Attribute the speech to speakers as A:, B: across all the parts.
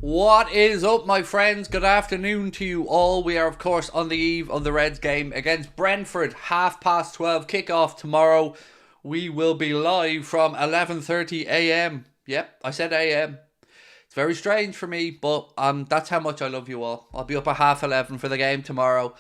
A: What is up, my friends? Good afternoon to you all. We are, of course, on the eve of the Reds game against Brentford. 12:30 kickoff tomorrow. We will be live from 11:30 a.m. Yep, I said a.m. It's very strange for me, but that's how much I love you all. I'll be up at 11:30 for the game tomorrow.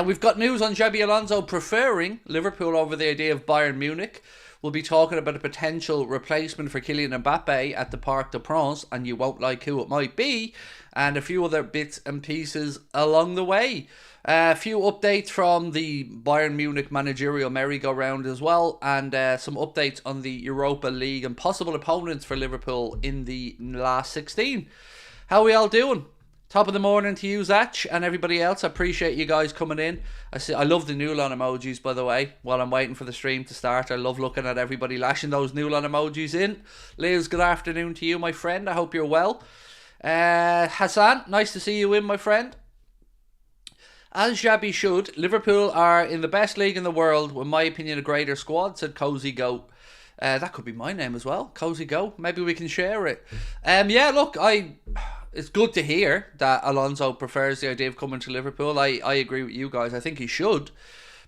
A: We've got news on Xabi Alonso preferring Liverpool over the idea of Bayern Munich. We'll be talking about a potential replacement for Kylian Mbappe at the Parc des Princes, and you won't like who it might be, and a few other bits and pieces along the way. A few updates from the Bayern Munich managerial merry-go-round as well, and some updates on the Europa League and possible opponents for Liverpool in the last 16. How are we all doing? Top of the morning to you, Zach, and everybody else. I appreciate you guys coming in. I love the Newlon emojis, by the way, while I'm waiting for the stream to start. I love looking at everybody lashing those Newlon emojis in. Liz, good afternoon to you, my friend. I hope you're well. Hassan, nice to see you in, my friend. As Xabi should, Liverpool are in the best league in the world, with, in my opinion, a greater squad, said Cozy Goat. That could be my name as well, Cozy Goat. Maybe we can share it. Yeah, look, it's good to hear that Alonso prefers the idea of coming to Liverpool. I agree with you guys. I think he should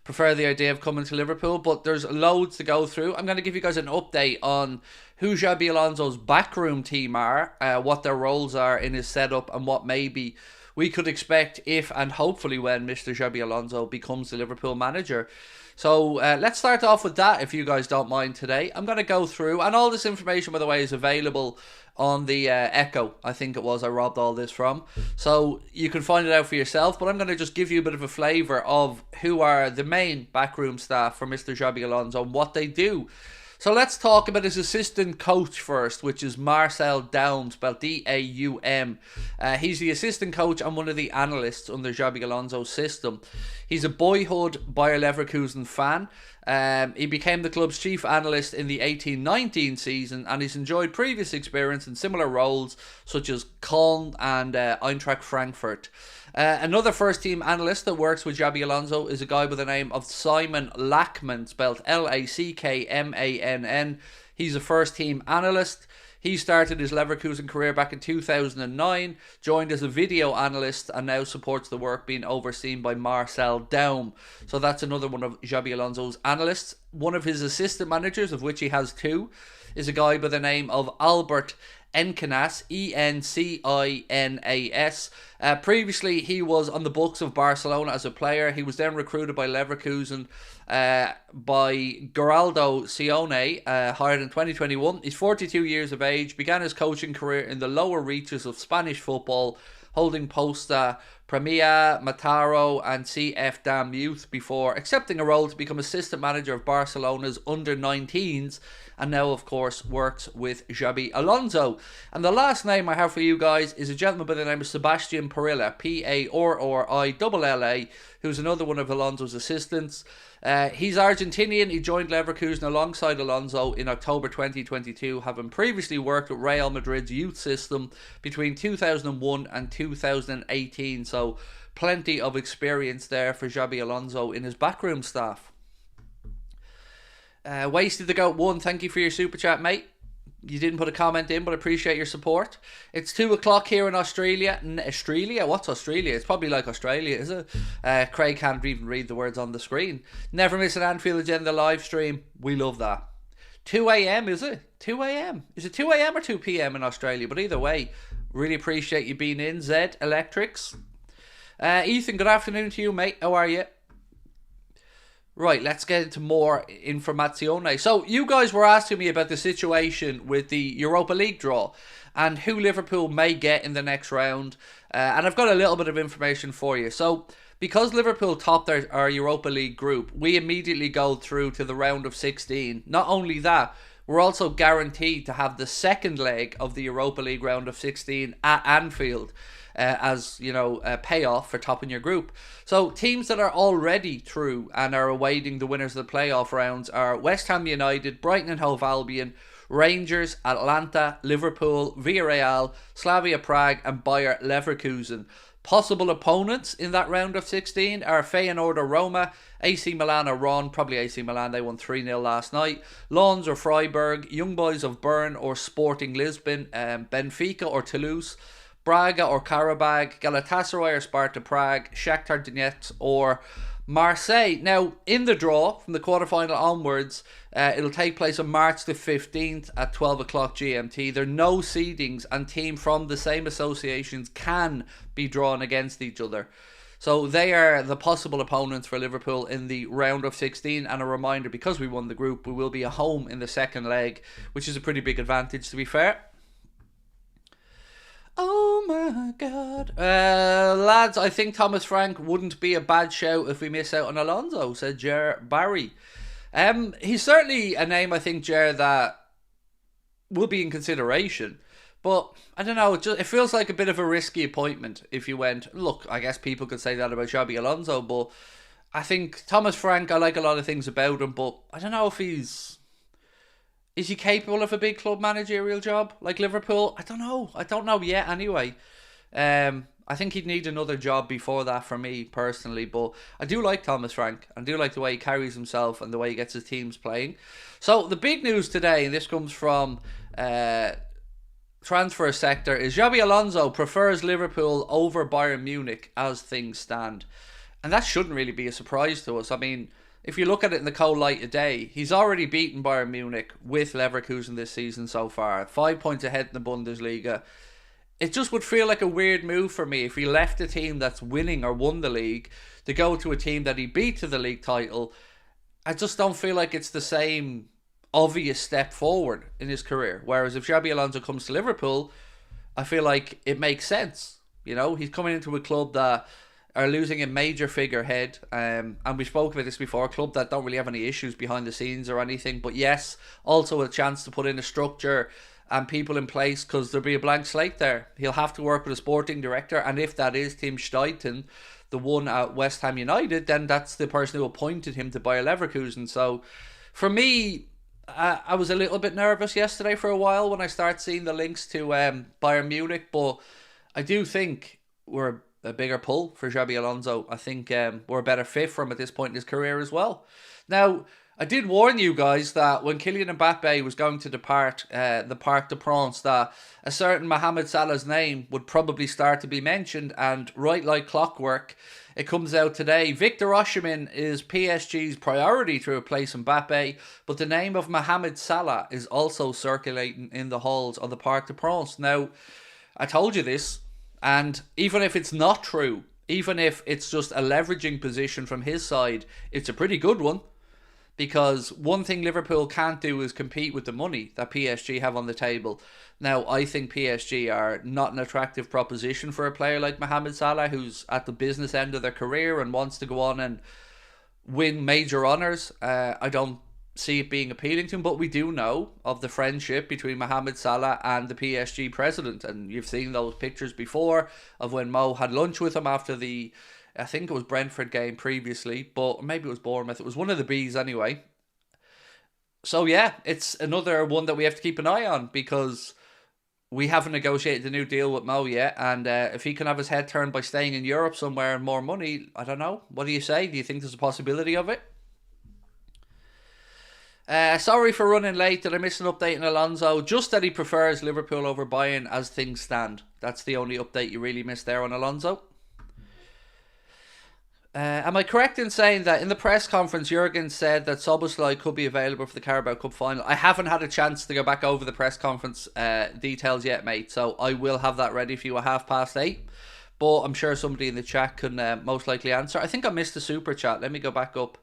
A: prefer the idea of coming to Liverpool, but there's loads to go through. I'm going to give you guys an update on who Xabi Alonso's backroom team are, what their roles are in his setup, and what maybe we could expect if and hopefully when Mr. Xabi Alonso becomes the Liverpool manager. So let's start off with that, if you guys don't mind today. I'm going to go through, and all this information, by the way, is available on the Echo, I think it was, I robbed all this from. So you can find it out for yourself, but I'm going to just give you a bit of a flavour of who are the main backroom staff for Mr. Xabi Alonso and what they do. So let's talk about his assistant coach first, which is Marcel Daum, spelled D-A-U-M. He's the assistant coach and one of the analysts under Xabi Alonso's system. He's a boyhood Bayer Leverkusen fan. He became the club's chief analyst in the 18-19 season, and he's enjoyed previous experience in similar roles such as Köln and Eintracht Frankfurt. Another first-team analyst that works with Xabi Alonso is a guy by the name of Simon Lackman, spelled Lackmann. He's a first-team analyst. He started his Leverkusen career back in 2009, joined as a video analyst, and now supports the work being overseen by Marcel Daum. So that's another one of Xabi Alonso's analysts. One of his assistant managers, of which he has two, is a guy by the name of Albert Encinas, E-N-C-I-N-A-S. Previously, he was on the books of Barcelona as a player. He was then recruited by Leverkusen by Geraldo Sione, hired in 2021. He's 42 years of age, began his coaching career in the lower reaches of Spanish football, holding posts at Premia, Mataro and CF Dam Youth before accepting a role to become assistant manager of Barcelona's under-19s, and now, of course, works with Xabi Alonso. And the last name I have for you guys is a gentleman by the name of Sebastian Parilla, P-A-R-R-I-L-L-A, who's another one of Alonso's assistants. He's Argentinian. He joined Leverkusen alongside Alonso in October 2022, having previously worked with Real Madrid's youth system between 2001 and 2018. So plenty of experience there for Xabi Alonso in his backroom staff. Wasted the Goat 1, thank you for your super chat, mate. You didn't put a comment in, but I appreciate your support. It's 2 o'clock here in Australia. Australia? What's Australia? It's probably like Australia, is it? Craig can't even read the words on the screen. Never miss an Anfield Agenda live stream. We love that. 2 a.m, is it? 2 a.m. Is it 2 a.m. or 2 p.m. in Australia? But either way, really appreciate you being in. Zed Electrics. Ethan, good afternoon to you, mate. How are you? Right, let's get into more informazione. So, you guys were asking me about the situation with the Europa League draw and who Liverpool may get in the next round. And I've got a little bit of information for you. So, because Liverpool topped our Europa League group, we immediately go through to the round of 16. Not only that, we're also guaranteed to have the second leg of the Europa League round of 16 at Anfield. As, you know, a payoff for topping your group. So teams that are already through and are awaiting the winners of the playoff rounds are West Ham United, Brighton and Hove Albion, Rangers, Atlanta, Liverpool, Villarreal, Slavia Prague and Bayer Leverkusen. Possible opponents in that round of 16 are Feyenoord or Roma, AC Milan or Ron, probably AC Milan, they won 3-0 last night, Lens or Freiburg, Young Boys of Bern or Sporting Lisbon, Benfica or Toulouse, Braga or Carabao, Galatasaray or Sparta Prague, Shakhtar Donetsk or Marseille. Now, in the draw from the quarterfinal onwards, it'll take place on March the 15th at 12 o'clock GMT. There are no seedings, and teams from the same associations can be drawn against each other. So they are the possible opponents for Liverpool in the round of 16. And a reminder, because we won the group, we will be at home in the second leg, which is a pretty big advantage, to be fair. Oh my God. Lads, I think Thomas Frank wouldn't be a bad shout if we miss out on Alonzo, said Gerard Barry. He's certainly a name, I think, Gerard, that will be in consideration. But, I don't know, it feels like a bit of a risky appointment if you went. Look, I guess people could say that about Xabi Alonso, but I think Thomas Frank, I like a lot of things about him, but I don't know if he's... Is he capable of a big club managerial job like Liverpool? I don't know. I don't know yet anyway. I think he'd need another job before that for me personally. But I do like Thomas Frank. I do like the way he carries himself and the way he gets his teams playing. So the big news today, and this comes from transfer sector, is Xabi Alonso prefers Liverpool over Bayern Munich as things stand. And that shouldn't really be a surprise to us. I mean, if you look at it in the cold light of day, he's already beaten Bayern Munich with Leverkusen this season so far. 5 points ahead in the Bundesliga. It just would feel like a weird move for me if he left a team that's winning or won the league to go to a team that he beat to the league title. I just don't feel like it's the same obvious step forward in his career. Whereas if Xabi Alonso comes to Liverpool, I feel like it makes sense. You know, he's coming into a club that are losing a major figurehead, and we spoke about this before, a club that don't really have any issues behind the scenes or anything, but yes, also a chance to put in a structure and people in place, because there'll be a blank slate there. He'll have to work with a sporting director, and if that is Tim Steidten, the one at West Ham United, then that's the person who appointed him to Bayer Leverkusen. So for me, I was a little bit nervous yesterday for a while when I started seeing the links to Bayern Munich, but I do think we're a bigger pull for Xabi Alonso. I think we're a better fit for him at this point in his career as well. Now, I did warn you guys that when Kylian Mbappe was going to depart the Parc des Princes, that a certain Mohamed Salah's name would probably start to be mentioned, and right like clockwork, it comes out today. Victor Osimhen is PSG's priority to replace Mbappe, but the name of Mohamed Salah is also circulating in the halls of the Parc des Princes. Now, I told you this, and even if it's not true, even if it's just a leveraging position from his side, it's a pretty good one. Because one thing Liverpool can't do is compete with the money that PSG have on the table. Now, I think PSG are not an attractive proposition for a player like Mohamed Salah, who's at the business end of their career and wants to go on and win major honours. I don't see it being appealing to him, but we do know of the friendship between Mohamed Salah and the PSG president, and you've seen those pictures before of when Mo had lunch with him after the, I think it was Brentford game previously, but maybe it was Bournemouth. It was one of the Bs anyway. So yeah, it's another one that we have to keep an eye on, because we haven't negotiated a new deal with Mo yet, and if he can have his head turned by staying in Europe somewhere and more money, I don't know. What do you say? Do you think there's a possibility of it? Sorry for running late. Did I miss an update on Alonso? Just that he prefers Liverpool over Bayern as things stand. That's the only update you really missed there on Alonso. Am I correct in saying that in the press conference, Jurgen said that Szoboszlai could be available for the Carabao Cup final? I haven't had a chance to go back over the press conference details yet, mate. So I will have that ready for you at 8:30. But I'm sure somebody in the chat can most likely answer. I think I missed the super chat. Let me go back up.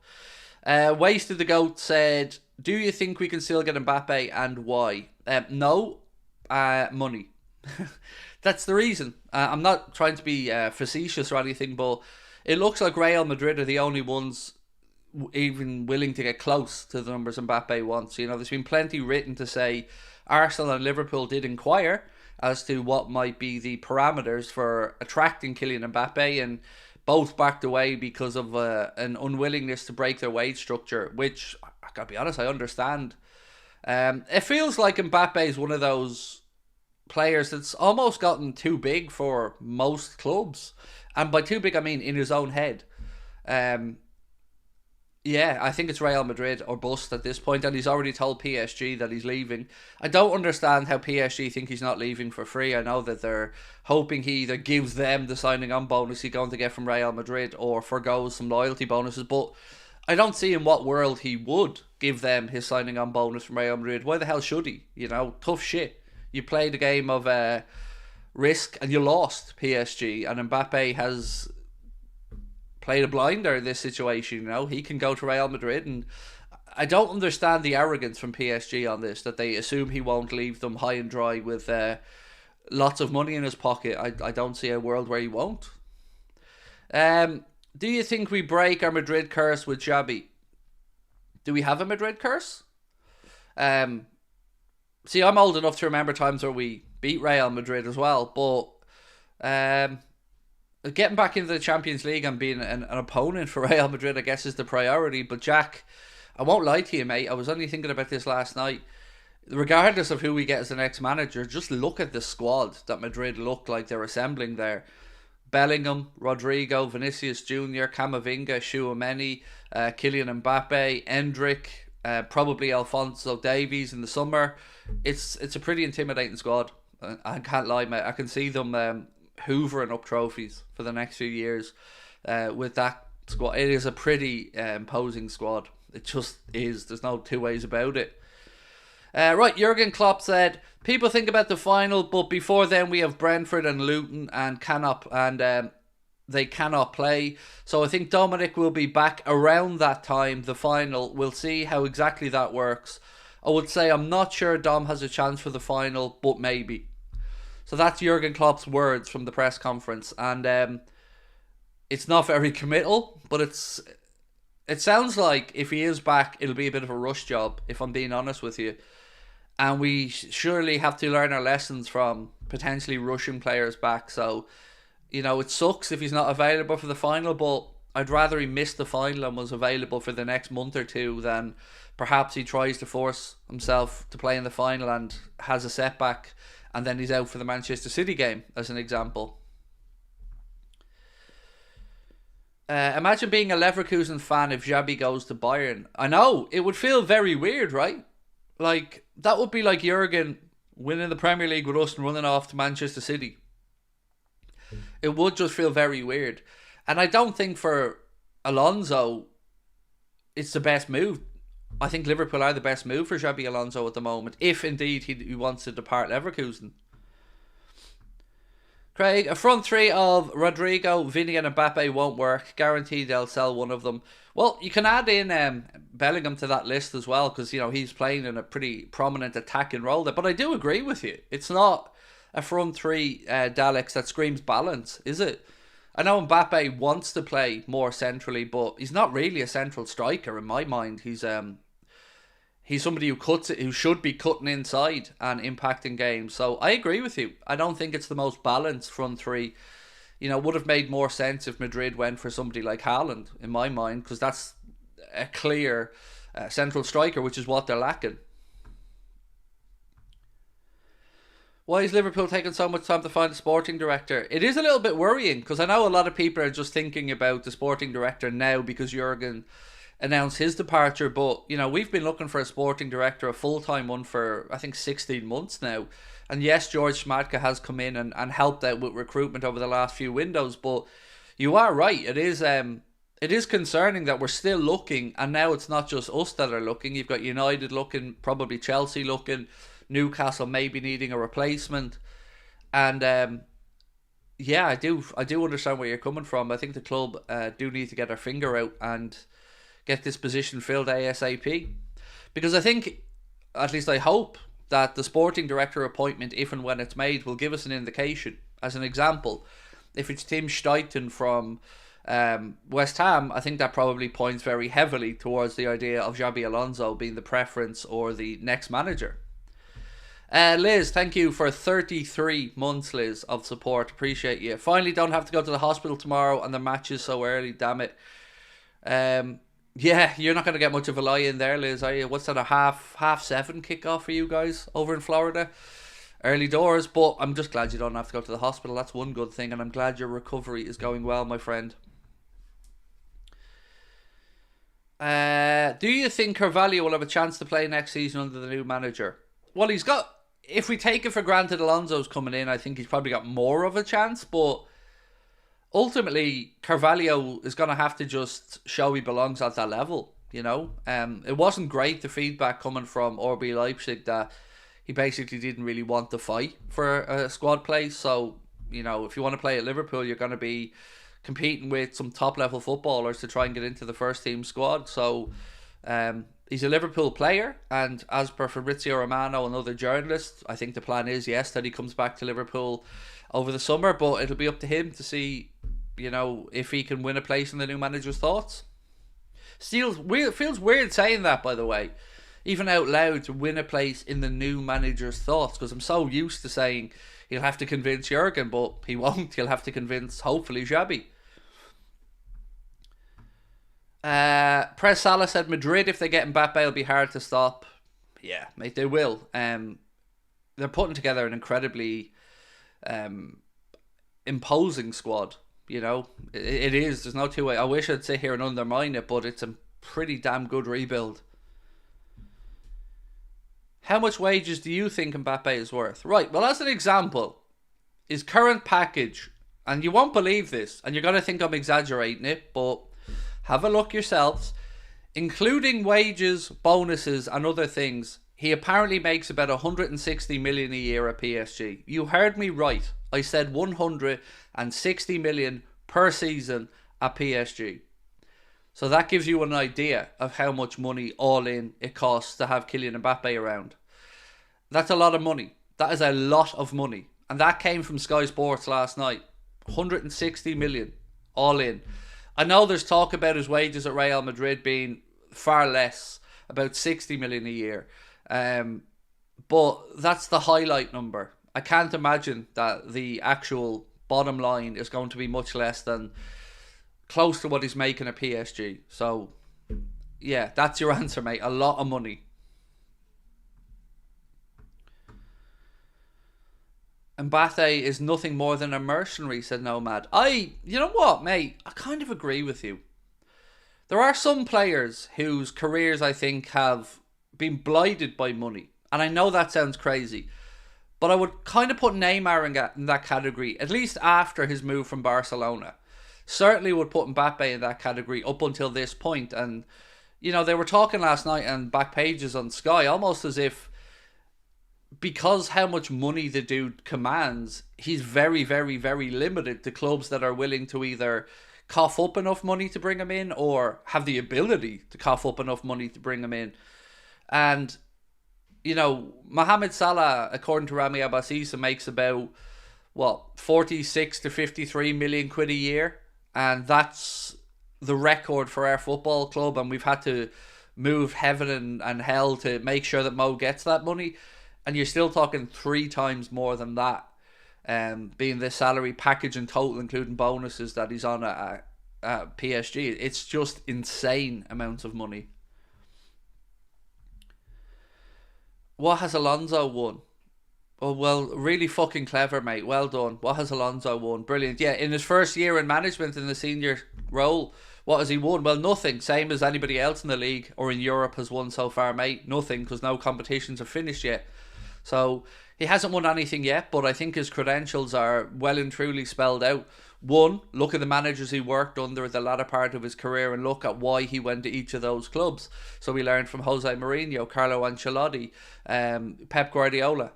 A: Wasted the Goat said, do you think we can still get Mbappe, and why? No. Money. That's the reason. I'm not trying to be facetious or anything, but it looks like Real Madrid are the only ones even willing to get close to the numbers Mbappe wants. You know, there's been plenty written to say Arsenal and Liverpool did inquire as to what might be the parameters for attracting Kylian Mbappe, and both backed away because of an unwillingness to break their wage structure, which, I gotta be honest, I understand. It feels like Mbappe is one of those players that's almost gotten too big for most clubs. And by too big, I mean in his own head. Yeah, I think it's Real Madrid or bust at this point, and he's already told PSG that he's leaving. I don't understand how PSG think he's not leaving for free. I know that they're hoping he either gives them the signing on bonus he's going to get from Real Madrid or forgoes some loyalty bonuses, but I don't see in what world he would give them his signing on bonus from Real Madrid. Why the hell should he? You know, tough shit. You played a game of risk and you lost PSG, and Mbappe has played a blinder in this situation. You know, he can go to Real Madrid, and I don't understand the arrogance from PSG on this, that they assume he won't leave them high and dry with lots of money in his pocket. I don't see a world where he won't. Do you think we break our Madrid curse with Xabi? Do we have a Madrid curse? See, I'm old enough to remember times where we beat Real Madrid as well, but getting back into the Champions League and being an opponent for Real Madrid, I guess, is the priority. But Jack, I won't lie to you, mate. I was only thinking about this last night. Regardless of who we get as the next manager, just look at the squad that Madrid look like they're assembling there. Bellingham, Rodrigo, Vinicius Jr., Camavinga, Tchouaméni, Kylian Mbappe, Enrique, probably Alphonso Davies in the summer. It's a pretty intimidating squad. I can't lie, mate. I can see them hoovering up trophies for the next few years with that squad. It is a pretty imposing squad. It just is. There's no two ways about it. Right, Jurgen Klopp said, people think about the final, but before then we have Brentford and Luton and they cannot play. So I think Dominic will be back around that time, the final. We'll see how exactly that works. I would say I'm not sure Dom has a chance for the final, but maybe. So that's Jurgen Klopp's words from the press conference, and it's not very committal, but it sounds like if he is back, it'll be a bit of a rush job, if I'm being honest with you. And we surely have to learn our lessons from potentially rushing players back. So, you know, it sucks if he's not available for the final, but I'd rather he missed the final and was available for the next month or two than perhaps he tries to force himself to play in the final and has a setback and then he's out for the Manchester City game, as an example. Imagine being a Leverkusen fan if Xabi goes to Bayern. I know, it would feel very weird, right? Like, that would be like Jurgen winning the Premier League with us and running off to Manchester City. It would just feel very weird. And I don't think for Alonzo it's the best move. I think Liverpool are the best move for Xabi Alonso at the moment, if indeed he wants to depart Leverkusen. Craig, a front three of Rodrigo, Vinny and Mbappe won't work. Guaranteed they'll sell one of them. Well, you can add in Bellingham to that list as well, because, you know, he's playing in a pretty prominent attacking role there. But I do agree with you. It's not a front three, Daleks, that screams balance, is it? I know Mbappe wants to play more centrally, but he's not really a central striker in my mind. He's somebody who should be cutting inside and impacting games. So I agree with you. I don't think it's the most balanced front three. You know, it would have made more sense if Madrid went for somebody like Haaland, in my mind, because that's a clear central striker, which is what they're lacking. Why is Liverpool taking so much time to find a sporting director? It is a little bit worrying, because I know a lot of people are just thinking about the sporting director now because Jurgen announced his departure, but, you know, we've been looking for a sporting director, a full-time one, for I think 16 months now. And yes, George Schmadtke has come in and helped out with recruitment over the last few windows, but you are right, it is concerning that we're still looking, and now it's not just us that are looking. You've got United looking, probably Chelsea looking, Newcastle maybe needing a replacement, and yeah, I do understand where you're coming from. I think the club do need to get their finger out and get this position filled ASAP, because I think, at least I hope, that the sporting director appointment, if and when it's made, will give us an indication. As an example, if it's Tim Steidten from West Ham, I think that probably points very heavily towards the idea of Xabi Alonso being the preference or the next manager. Liz, thank you for 33 months, Liz, of support. Appreciate you. Finally don't have to go to the hospital tomorrow and the match is so early, damn it. Yeah, you're not going to get much of a lie in there, Liz, are you? What's that, a half seven kickoff for you guys over in Florida? Early doors, but I'm just glad you don't have to go to the hospital. That's one good thing, and I'm glad your recovery is going well, my friend. Do you think Carvalho will have a chance to play next season under the new manager? Well, he's got. If we take it for granted Alonso's coming in, I think he's probably got more of a chance. But ultimately, Carvalho is going to have to just show he belongs at that level. You know, it wasn't great, the feedback coming from RB Leipzig, that he basically didn't really want to fight for a squad place. So, you know, if you want to play at Liverpool, you're going to be competing with some top level footballers to try and get into the first team squad. So he's a Liverpool player, and as per Fabrizio Romano and other journalists, I think the plan is, yes, that he comes back to Liverpool over the summer, but it'll be up to him to see, you know, if he can win a place in the new manager's thoughts. Feels weird saying that, by the way, even out loud, to win a place in the new manager's thoughts, because I'm so used to saying he'll have to convince Jurgen, but he won't. He'll have to convince, hopefully, Xabi. Press Salah said Madrid, if they get Mbappe, it'll be hard to stop. Yeah, mate, they will. They're putting together an incredibly imposing squad. You know, it is. There's no two way. I wish I'd sit here and undermine it, but it's a pretty damn good rebuild. How much wages do you think Mbappe is worth? Right, well, as an example, his current package, and you won't believe this, and you're going to think I'm exaggerating it, but have a look yourselves. Including wages, bonuses, and other things, he apparently makes about 160 million a year at PSG. You heard me right. I said 160 million per season at PSG. So that gives you an idea of how much money all in it costs to have Kylian Mbappe around. That's a lot of money. That is a lot of money. And that came from Sky Sports last night. 160 million all in. I know there's talk about his wages at Real Madrid being far less, about 60 million a year. But that's the highlight number. I can't imagine that the actual bottom line is going to be much less than close to what he's making at PSG. So, yeah, that's your answer, mate. A lot of money. Mbappe is nothing more than a mercenary, said Nomad. You know what, mate? I kind of agree with you. There are some players whose careers, I think, have been blighted by money. And I know that sounds crazy, but I would kind of put Neymar in that category, at least after his move from Barcelona. Certainly would put Mbappe in that category up until this point. And, you know, they were talking last night on back pages on Sky, almost as if, because how much money the dude commands, he's very, very, very limited to clubs that are willing to either cough up enough money to bring him in or have the ability to cough up enough money to bring him in. And, you know, Mohamed Salah, according to Rami Abbasisa, makes about, 46 to 53 million quid a year. And that's the record for our football club. And we've had to move heaven and hell to make sure that Mo gets that money. And you're still talking 3 times more than that, being the salary package in total, including bonuses, that he's on at PSG. It's just insane amounts of money. What has Alonzo won? Oh, well, really fucking clever, mate. Well done. What has Alonzo won? Brilliant. Yeah, in his first year in management in the senior role, what has he won? Well, nothing. Same as anybody else in the league or in Europe has won so far, mate. Nothing, because no competitions are finished yet. So he hasn't won anything yet, but I think his credentials are well and truly spelled out. One, look at the managers he worked under the latter part of his career and look at why he went to each of those clubs. So we learned from Jose Mourinho, Carlo Ancelotti, Pep Guardiola.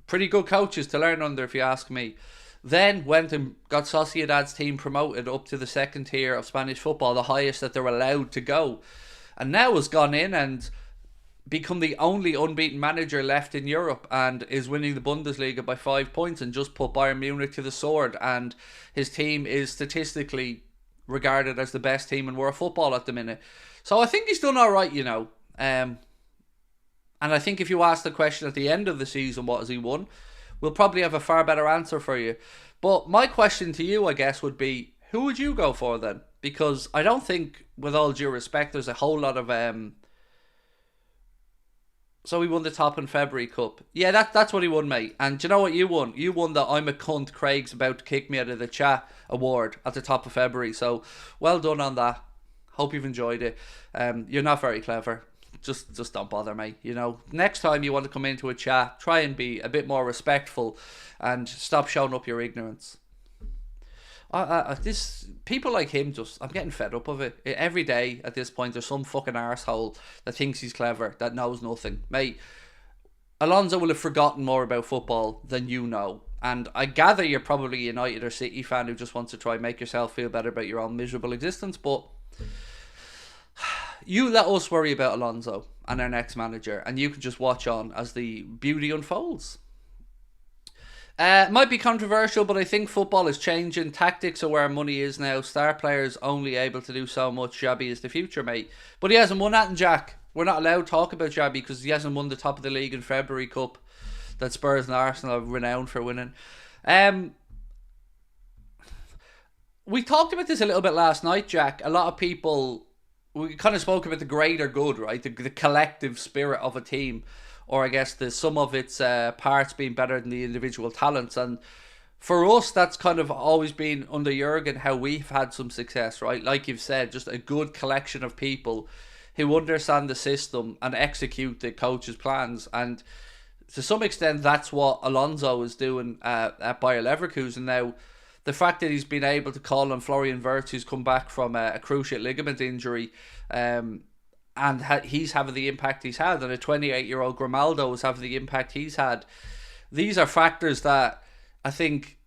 A: Pretty good coaches to learn under, if you ask me. Then went and got Sociedad's team promoted up to the second tier of Spanish football, the highest that they're allowed to go. And now has gone in and become the only unbeaten manager left in Europe and is winning the Bundesliga by 5 points and just put Bayern Munich to the sword. And his team is statistically regarded as the best team in world football at the minute. So I think he's done all right, you know. And I think if you ask the question at the end of the season, what has he won, we'll probably have a far better answer for you. But my question to you, I guess, would be, who would you go for then? Because I don't think, with all due respect, there's a whole lot of... So he won the Top in February Cup. Yeah, that's what he won, mate. And do you know what you won? You won the I'm a cunt, Craig's about to kick me out of the chat award at the top of February. So well done on that. Hope you've enjoyed it. You're not very clever. Just don't bother, mate. You know, next time you want to come into a chat, try and be a bit more respectful and stop showing up your ignorance. This people like him, I'm getting fed up of it. Every day at this point, there's some fucking arsehole that thinks he's clever, that knows nothing. Mate, Alonzo will have forgotten more about football than you know. And I gather you're probably a United or City fan who just wants to try and make yourself feel better about your own miserable existence, but you let us worry about Alonzo and our next manager, and you can just watch on as the beauty unfolds. It might be controversial, but I think football is changing. Tactics are where money is now. Star players only able to do so much. Xabi is the future, mate. But he hasn't won that, and Jack. We're not allowed to talk about Xabi because he hasn't won the top of the league in February Cup that Spurs and Arsenal are renowned for winning. We talked about this a little bit last night, Jack. A lot of people, we kind of spoke about the greater good, right? The collective spirit of a team, or I guess the sum of its parts being better than the individual talents. And for us, that's kind of always been under Jurgen how we've had some success, right? Like you've said, just a good collection of people who understand the system and execute the coach's plans. And to some extent, that's what Alonzo is doing at Bayer Leverkusen now. The fact that he's been able to call on Florian Wirtz, who's come back from a cruciate ligament injury, and he's having the impact he's had, and a 28-year-old Grimaldo is having the impact he's had. These are factors that I think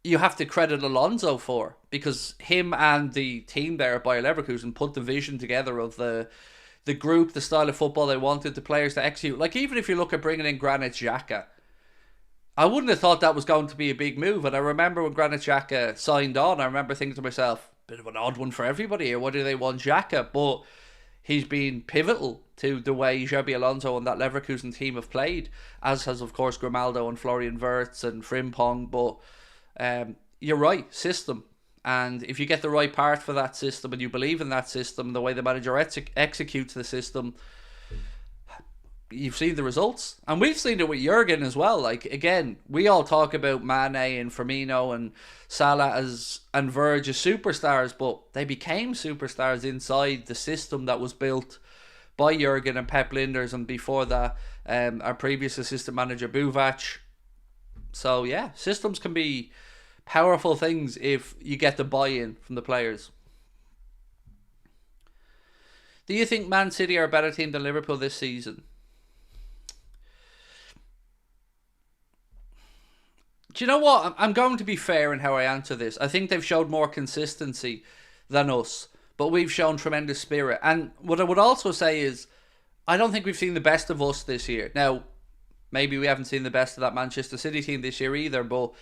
A: you have to credit Alonzo for, because him and the team there at Bayer Leverkusen put the vision together of the group, the style of football they wanted, the players to execute. Like, even if you look at bringing in Granit Xhaka, I wouldn't have thought that was going to be a big move. And I remember when Granit Xhaka signed on, I remember thinking to myself, bit of an odd one for everybody here. Why do they want Xhaka? But he's been pivotal to the way Xabi Alonso and that Leverkusen team have played, as has, of course, Grimaldo and Florian Wirtz and Frimpong. But you're right, system. And if you get the right part for that system and you believe in that system, the way the manager executes the system, you've seen the results. And we've seen it with Jurgen as well. Like, again, we all talk about Mane and Firmino and Salah and Verge as superstars, but they became superstars inside the system that was built by Jurgen and Pep Linders, and before that, our previous assistant manager Buvac. So yeah, systems can be powerful things if you get the buy-in from the players. Do you think Man City are a better team than Liverpool this season? Do you know what? I'm going to be fair in how I answer this. I think they've showed more consistency than us, but we've shown tremendous spirit. And what I would also say is, I don't think we've seen the best of us this year. Now, maybe we haven't seen the best of that Manchester City team this year either, but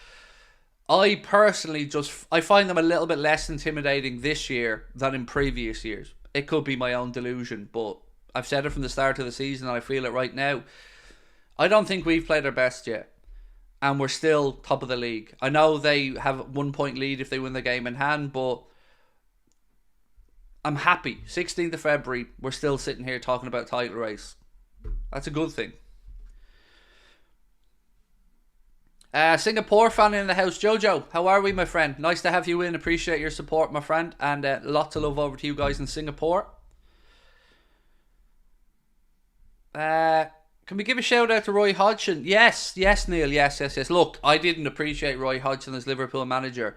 A: I personally I find them a little bit less intimidating this year than in previous years. It could be my own delusion, but I've said it from the start of the season and I feel it right now. I don't think we've played our best yet, and we're still top of the league. I know they have a 1 point lead if they win the game in hand, but I'm happy. 16th of February, we're still sitting here talking about title race. That's a good thing. Singapore fan in the house. Jojo, how are we, my friend? Nice to have you in. Appreciate your support, my friend. And lots of love over to you guys in Singapore. Can we give a shout out to Roy Hodgson? Yes, Neil. Yes. Look, I didn't appreciate Roy Hodgson as Liverpool manager,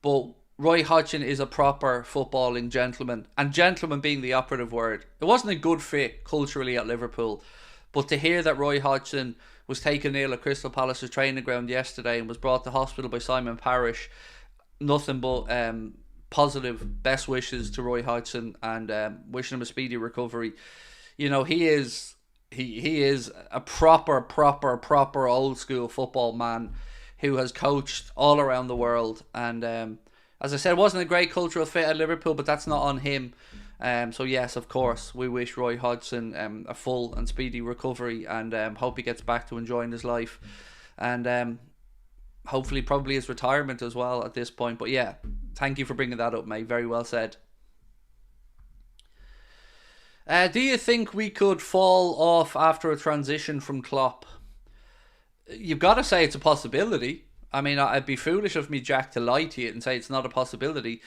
A: but Roy Hodgson is a proper footballing gentleman, and gentleman being the operative word. It wasn't a good fit culturally at Liverpool, but to hear that Roy Hodgson was taken ill at Crystal Palace's training ground yesterday and was brought to hospital by Simon Parish, nothing but positive best wishes to Roy Hodgson, and wishing him a speedy recovery. You know, he is a proper old school football man who has coached all around the world, and as I said, it wasn't a great cultural fit at Liverpool, but that's not on him. So yes, of course, we wish Roy Hodgson a full and speedy recovery, and hope he gets back to enjoying his life, and hopefully probably his retirement as well at this point. But yeah, thank you for bringing that up, mate. Very well said. Do you think we could fall off after a transition from Klopp? You've got to say it's a possibility. I mean, I'd be foolish of me, Jack, to lie to you and say it's not a possibility.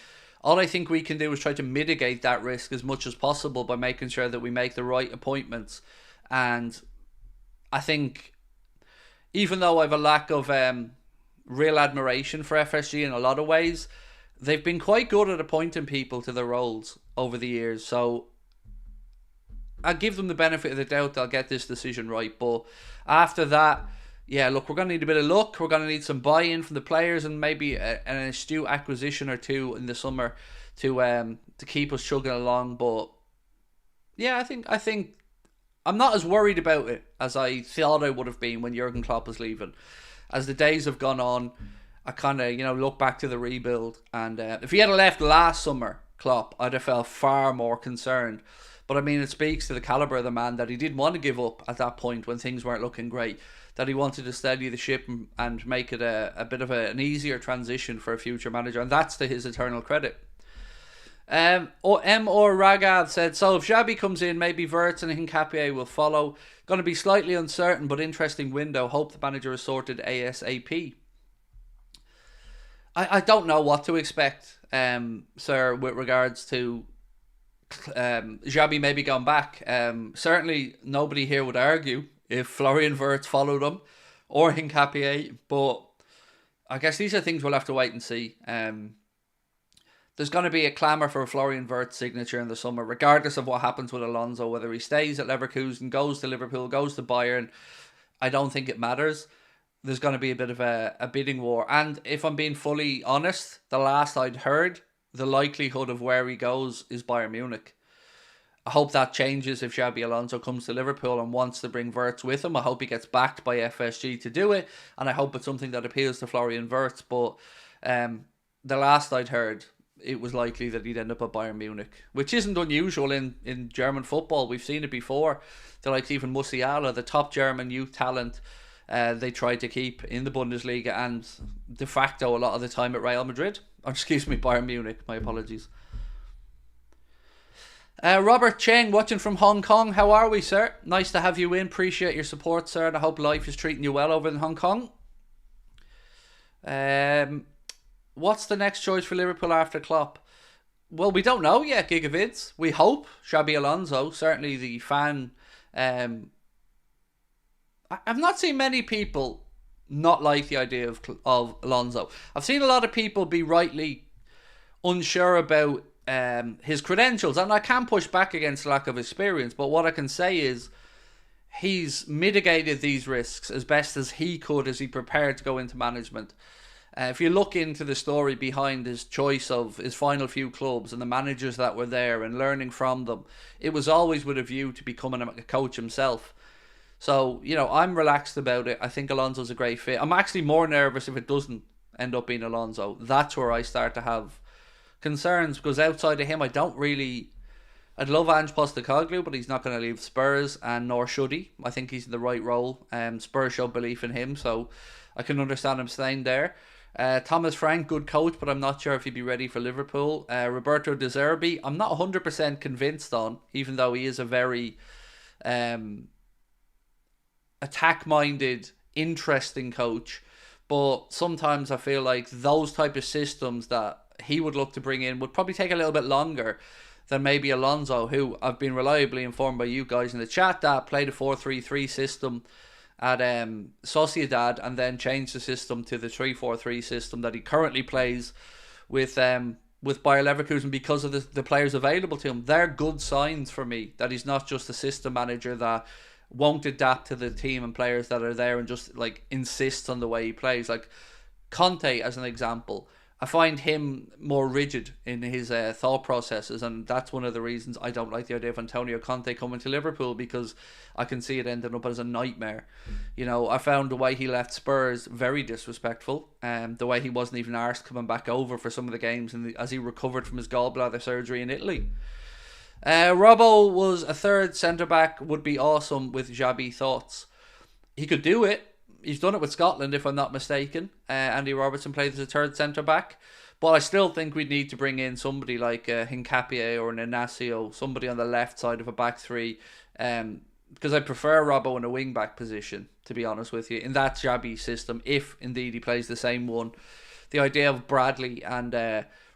A: All I think we can do is try to mitigate that risk as much as possible by making sure that we make the right appointments. And I think, even though I have a lack of real admiration for FSG in a lot of ways, they've been quite good at appointing people to their roles over the years. So I give them the benefit of the doubt they'll get this decision right. But after that, yeah, look, we're going to need a bit of luck. We're going to need some buy-in from the players and maybe an astute acquisition or two in the summer to keep us chugging along. But yeah, I think I'm not as worried about it as I thought I would have been when Jurgen Klopp was leaving. As the days have gone on, I kind of, look back to the rebuild. And if he had left last summer, Klopp, I'd have felt far more concerned. But I mean, it speaks to the calibre of the man that he didn't want to give up at that point when things weren't looking great. That he wanted to steady the ship and make it a bit of an easier transition for a future manager. And that's to his eternal credit. Or Ragad said, so if Xabi comes in, maybe Wirtz and Hincapié will follow. Going to be slightly uncertain, but interesting window. Hope the manager is sorted ASAP. I don't know what to expect, sir, with regards to Xabi maybe going back. Certainly nobody here would argue if Florian Wirtz followed him or Hincapié, but I guess these are things we'll have to wait and see. There's going to be a clamour for a Florian Wirtz signature in the summer, regardless of what happens with Alonzo, whether he stays at Leverkusen, goes to Liverpool, goes to Bayern. I don't think it matters. There's going to be a bit of a bidding war. And if I'm being fully honest, the last I'd heard, the likelihood of where he goes is Bayern Munich. I hope that changes if Xabi Alonso comes to Liverpool and wants to bring Wirtz with him. I hope he gets backed by FSG to do it. And I hope it's something that appeals to Florian Wirtz. But the last I'd heard, it was likely that he'd end up at Bayern Munich, which isn't unusual in German football. We've seen it before. The likes even Musiala, the top German youth talent, they tried to keep in the Bundesliga and de facto a lot of the time at Real Madrid. Or excuse me, Bayern Munich. My apologies. Robert Cheng, watching from Hong Kong. How are we, sir? Nice to have you in. Appreciate your support, sir. And I hope life is treating you well over in Hong Kong. What's the next choice for Liverpool after Klopp? Well, we don't know yet, Gigavids. We hope Xabi Alonso, certainly the fan. I've not seen many people not like the idea of Alonso. I've seen a lot of people be rightly unsure about his credentials, and I can push back against lack of experience, but what I can say is he's mitigated these risks as best as he could as he prepared to go into management. If you look into the story behind his choice of his final few clubs and the managers that were there and learning from them, it was always with a view to becoming a coach himself. So, I'm relaxed about it. I think Alonso's a great fit. I'm actually more nervous if it doesn't end up being Alonso. That's where I start to have concerns, because outside of him, I'd love Ange Postecoglou, but he's not going to leave Spurs, and nor should he. I think he's in the right role. Spurs showed belief in him, so I can understand him staying there. Thomas Frank, good coach, but I'm not sure if he'd be ready for Liverpool. Roberto De Zerbi, I'm not 100% convinced on, even though he is a very attack-minded, interesting coach. But sometimes I feel like those type of systems that he would look to bring in would probably take a little bit longer than maybe Alonso, who I've been reliably informed by you guys in the chat that played a 4-3-3 system at Sociedad and then changed the system to the 3-4-3 system that he currently plays with Bayer Leverkusen because of the players available to him. They're good signs for me that he's not just a system manager that won't adapt to the team and players that are there and just insists on the way he plays. Like Conte, as an example, I find him more rigid in his thought processes, and that's one of the reasons I don't like the idea of Antonio Conte coming to Liverpool, because I can see it ending up as a nightmare. I found the way he left Spurs very disrespectful, the way he wasn't even arsed coming back over for some of the games as he recovered from his gallbladder surgery in Italy. Robbo was a third centre-back, would be awesome with Xabi. Thoughts? He could do it. He's done it with Scotland, if I'm not mistaken. Andy Robertson played as a third centre-back. But I still think we'd need to bring in somebody like Hincapié or an Inacio, somebody on the left side of a back three. Because I prefer Robbo in a wing-back position, to be honest with you, in that Xabi system, if indeed he plays the same one. The idea of Bradley and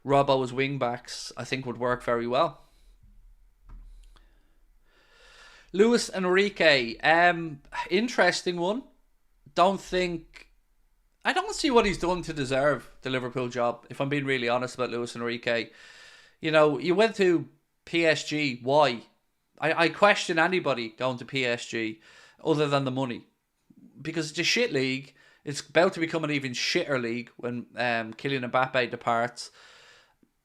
A: Robbo as wing backs, I think would work very well. Luis Enrique, interesting one. I don't see what he's done to deserve the Liverpool job, if I'm being really honest about Luis Enrique. You know, you went to PSG. Why? I question anybody going to PSG other than the money. Because it's a shit league. It's about to become an even shitter league when Kylian Mbappe departs.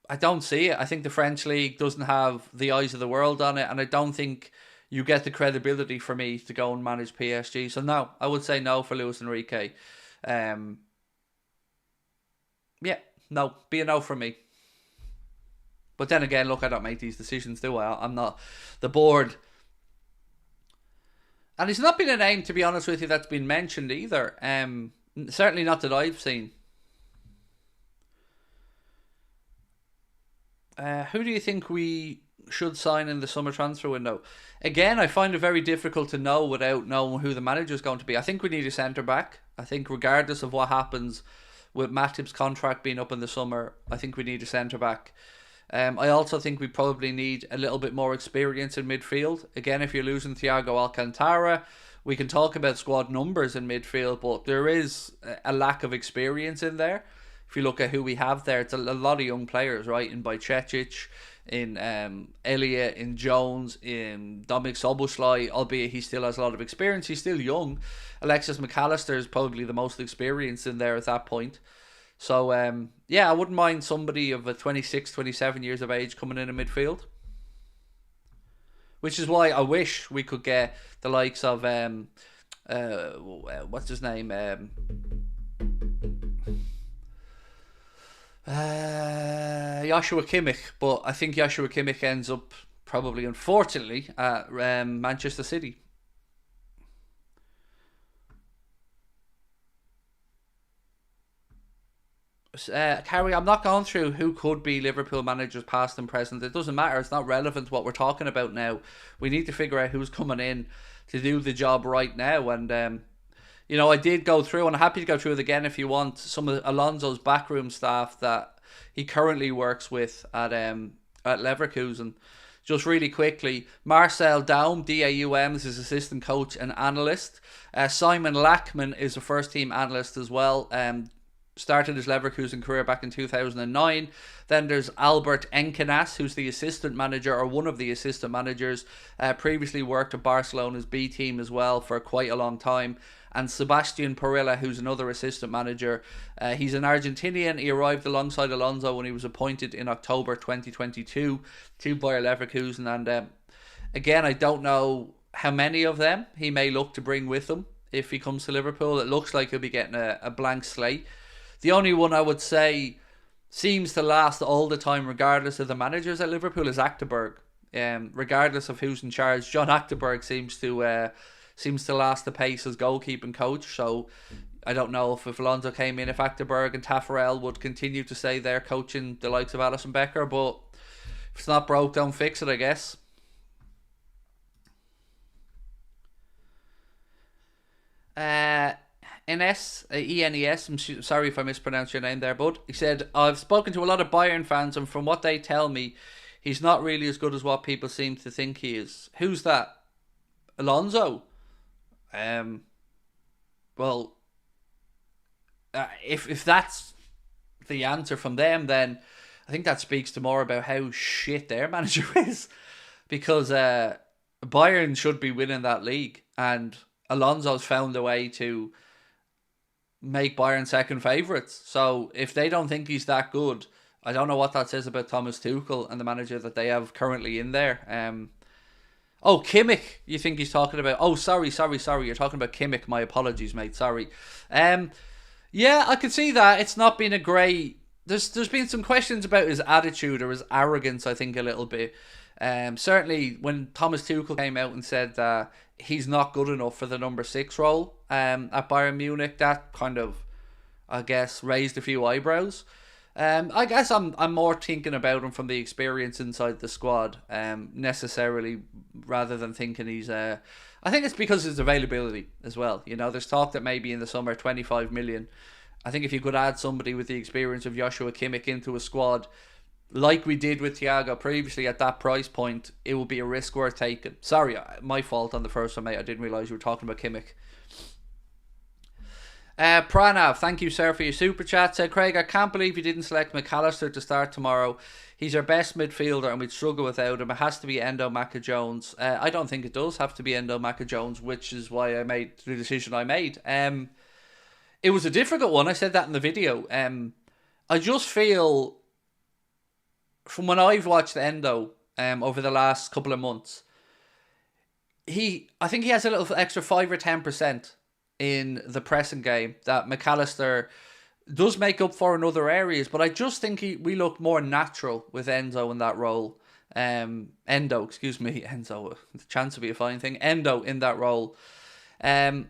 A: I don't see it. I think the French league doesn't have the eyes of the world on it, and I don't think you get the credibility for me to go and manage PSG. So no, I would say no for Luis Enrique. Yeah, no, be a no for me. But then again, look, I don't make these decisions, do I? I'm not the board. And he's not been a name, to be honest with you, that's been mentioned either. Certainly not that I've seen. Who do you think we should sign in the summer transfer window? Again, I find it very difficult to know without knowing who the manager is going to be. I think we need a centre-back. I think regardless of what happens with Matip's contract being up in the summer, I think we need a centre-back. I also think we probably need a little bit more experience in midfield. Again, if you're losing Thiago Alcantara, we can talk about squad numbers in midfield, but there is a lack of experience in there. If you look at who we have there, it's a lot of young players, right? In Bajcetic, in Elliot, in Jones, in Dominic Soboslai, albeit he still has a lot of experience. He's still young. Alexis McAllister is probably the most experienced in there at that point. So, yeah, I wouldn't mind somebody of a 26, 27 years of age coming in midfield. Which is why I wish we could get the likes of, what's his name? Joshua Kimmich. But I think Joshua Kimmich ends up probably, unfortunately, at Manchester City. Carrie, I'm not going through who could be Liverpool managers past and present. It doesn't matter. It's not relevant what we're talking about now. We need to figure out who's coming in to do the job right now. And, you know, I did go through, and I'm happy to go through it again if you want, some of Alonzo's backroom staff that he currently works with at Leverkusen. Just really quickly, Marcel Daum, DAUM, is his assistant coach and analyst. Simon Lackman is a first-team analyst as well. Started his Leverkusen career back in 2009. Then there's Albert Enquiries, who's the assistant manager, or one of the assistant managers. Previously worked at Barcelona's B team as well for quite a long time. And Sebastian Perilla, who's another assistant manager. He's an Argentinian. He arrived alongside Alonzo when he was appointed in October 2022 to Bayer Leverkusen. And again, I don't know how many of them he may look to bring with him if he comes to Liverpool. It looks like he'll be getting a blank slate. The only one I would say seems to last all the time, regardless of the managers at Liverpool, is Achterberg. Regardless of who's in charge, John Achterberg seems to last the pace as goalkeeping coach. So I don't know if Alonso came in, if Achterberg and Taffarel would continue to stay there coaching the likes of Alisson Becker. But if it's not broke, don't fix it, I guess. ENES, I'm sorry if I mispronounced your name there, bud. He said, I've spoken to a lot of Bayern fans, and from what they tell me, he's not really as good as what people seem to think he is. Who's that? Alonzo? Well, if that's the answer from them, then I think that speaks to more about how shit their manager is. Because Bayern should be winning that league, and Alonso's found a way to make Bayern second favourites. So if they don't think he's that good, I don't know what that says about Thomas Tuchel and the manager that they have currently in there. Kimmich, you think he's talking about? Oh, sorry. You're talking about Kimmich. My apologies, mate. Sorry. Yeah, I could see that. It's not been a great... There's been some questions about his attitude or his arrogance, I think, a little bit. Certainly when Thomas Tuchel came out and said that he's not good enough for the number 6 role at Bayern Munich, that kind of, I guess, raised a few eyebrows. I guess I'm more thinking about him from the experience inside the squad, necessarily, rather than thinking he's... I think it's because of his availability as well. You know, there's talk that maybe in the summer 25 million I think if you could add somebody with the experience of Joshua Kimmich into a squad, like we did with Thiago previously at that price point, it would be a risk worth taking. Sorry, my fault on the first one, mate. I didn't realise you were talking about Kimmich. Pranav, thank you, sir, for your super chat. Said, Craig, I can't believe you didn't select McAllister to start tomorrow. He's our best midfielder and we'd struggle without him. It has to be Endo Maca-Jones. I don't think it does have to be Endo Maca-Jones, which is why I made the decision I made. It was a difficult one. I said that in the video. I just feel, from when I've watched Endo over the last couple of months, I think he has a little extra 5 or 10% in the pressing game that McAllister does make up for in other areas, but I just think we look more natural with Enzo in that role. Endo, excuse me, Enzo, the chance to be a fine thing. Endo in that role. And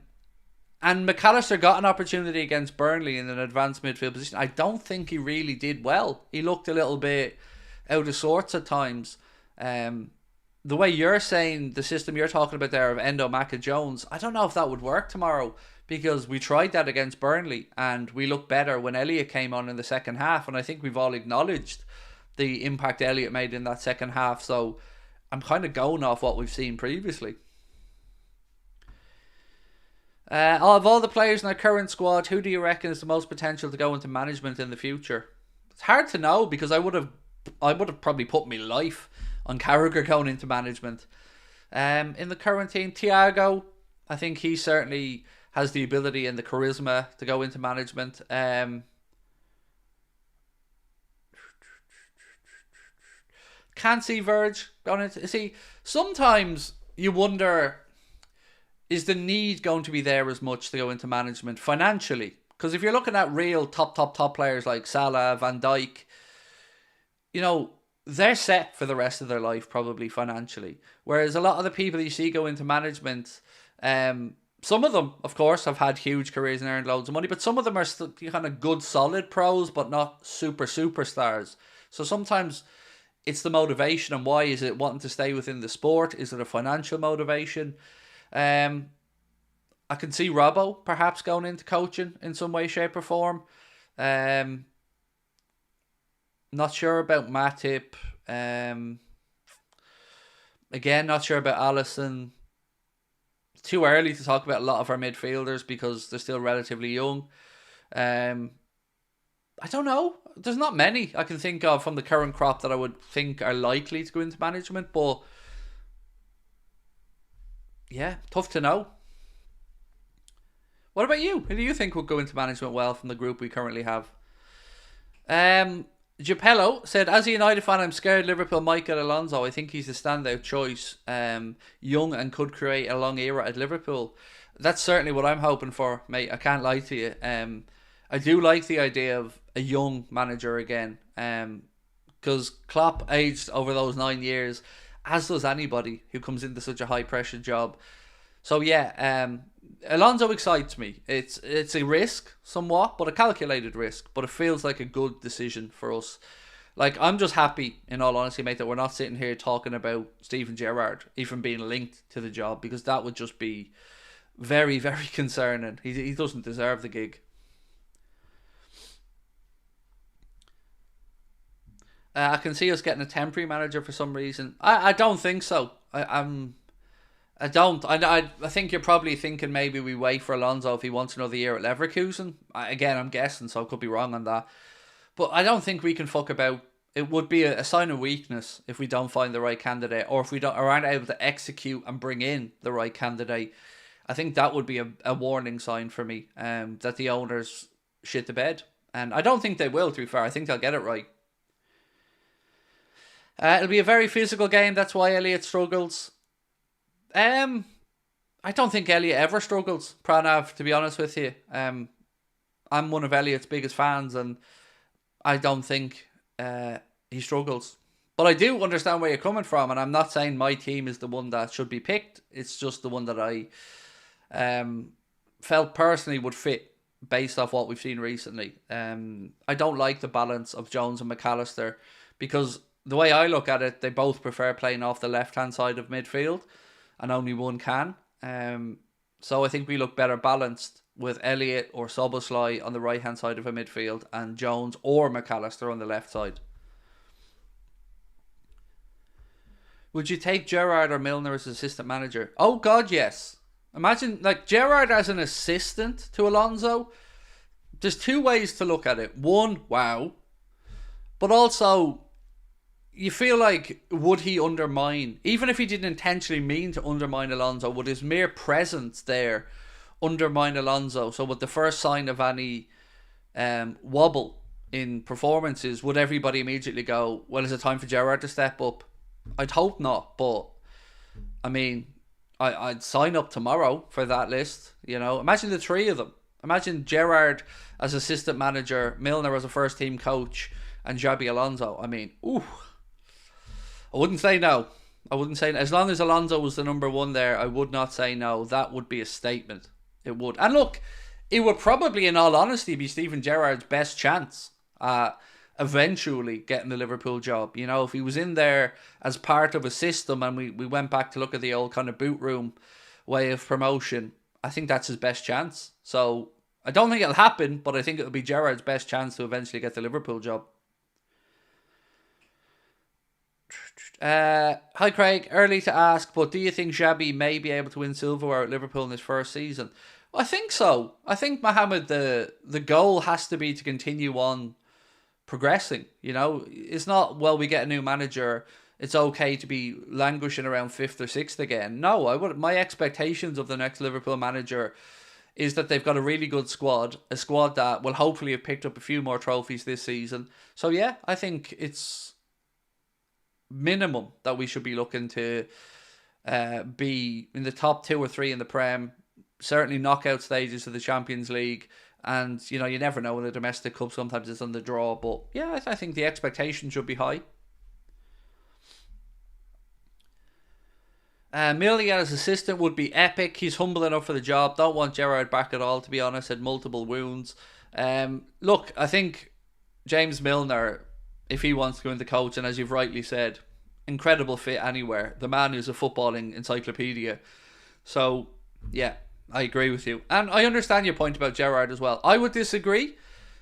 A: McAllister got an opportunity against Burnley in an advanced midfield position. I don't think he really did well. He looked a little bit out of sorts at times. The way you're saying the system you're talking about there of Endo Maca-Jones, I don't know if that would work tomorrow, because we tried that against Burnley and we looked better when Elliot came on in the second half, and I think we've all acknowledged the impact Elliot made in that second half, so I'm kind of going off what we've seen previously. Of all the players in our current squad, who do you reckon is the most potential to go into management in the future? It's hard to know, because I would have probably put my life on Carragher going into management. In the current team, Thiago, I think he certainly has the ability and the charisma to go into management. Can't see Verge going into... See, sometimes you wonder, is the need going to be there as much to go into management financially? Because if you're looking at real top players like Salah, Van Dijk, you know, they're set for the rest of their life, probably financially. Whereas a lot of the people you see go into management, some of them, of course, have had huge careers and earned loads of money, but some of them are still kind of good, solid pros, but not superstars. So sometimes it's the motivation, and why is it wanting to stay within the sport? Is it a financial motivation? I can see Robbo perhaps going into coaching in some way, shape or form. Not sure about Matip. Again, not sure about Alisson. Too early to talk about a lot of our midfielders because they're still relatively young. I don't know. There's not many I can think of from the current crop that I would think are likely to go into management, but yeah, tough to know. What about you? Who do you think would go into management well from the group we currently have? Japello said, as a United fan, I'm scared Liverpool might get Alonzo. I think he's a standout choice. Young and could create a long era at Liverpool. That's certainly what I'm hoping for, mate. I can't lie to you. I do like the idea of a young manager again. Because Klopp aged over those 9 years, as does anybody who comes into such a high pressure job. So yeah, Alonso excites me. It's a risk somewhat, but a calculated risk. But it feels like a good decision for us. Like, I'm just happy, in all honesty, mate, that we're not sitting here talking about Steven Gerrard even being linked to the job, because that would just be very, very concerning. He doesn't deserve the gig. I can see us getting a temporary manager for some reason. I don't think so. I don't. I think you're probably thinking maybe we wait for Alonzo if he wants another year at Leverkusen. Again, I'm guessing, so I could be wrong on that. But I don't think we can fuck about. It would be a sign of weakness if we don't find the right candidate, or if we aren't able to execute and bring in the right candidate. I think that would be a warning sign for me, that the owners shit the bed. And I don't think they will, to be fair. I think they'll get it right. It'll be a very physical game. That's why Elliot struggles. I don't think Elliot ever struggles, Pranav, to be honest with you. I'm one of Elliot's biggest fans, and I don't think he struggles. But I do understand where you're coming from, and I'm not saying my team is the one that should be picked. It's just the one that I felt personally would fit based off what we've seen recently. I don't like the balance of Jones and McAllister, because the way I look at it, they both prefer playing off the left-hand side of midfield, and only one can. So I think we look better balanced with Elliot or Szoboszlai on the right-hand side of a midfield and Jones or McAllister on the left side. Would you take Gerard or Milner as assistant manager? Oh, God, yes. Imagine, like, Gerard as an assistant to Alonso. There's two ways to look at it. One, wow. But also, you feel like, would he undermine, even if he didn't intentionally mean to undermine Alonso, would his mere presence there undermine Alonso? So with the first sign of any wobble in performances, would everybody immediately go, well, is it time for Gerard to step up? I'd hope not, but I mean, I'd sign up tomorrow for that list. You know, imagine the three of them. Imagine Gerard as assistant manager, Milner as a first team coach, and Xabi Alonso. I mean, ooh, I wouldn't say no. I wouldn't say no. As long as Alonso was the number one there, I would not say no. That would be a statement. It would. And look, it would probably, in all honesty, be Steven Gerrard's best chance eventually getting the Liverpool job. You know, if he was in there as part of a system and we went back to look at the old kind of boot room way of promotion, I think that's his best chance. So I don't think it'll happen, but I think it'll be Gerrard's best chance to eventually get the Liverpool job. Hi Craig, early to ask, but do you think Xabi may be able to win silverware at Liverpool in his first season? Well, I think so. I think, Mohammed, the goal has to be to continue on progressing. You know, it's not, well, we get a new manager, it's okay to be languishing around 5th or 6th again. No, my expectations of the next Liverpool manager is that they've got a really good squad, a squad that will hopefully have picked up a few more trophies this season. So yeah, I think it's minimum that we should be looking to be in the top 2 or 3 in the Prem, certainly knockout stages of the Champions League. And, you know, you never know in the domestic cup, sometimes it's on the draw. But yeah, I think the expectation should be high. Milner as assistant would be epic. He's humble enough for the job. Don't want Gerard back at all, to be honest. Had multiple wounds. Look, I think James Milner, if he wants to go into coach, and as you've rightly said, incredible fit anywhere. The man is a footballing encyclopedia. So, yeah, I agree with you. And I understand your point about Gerard as well. I would disagree.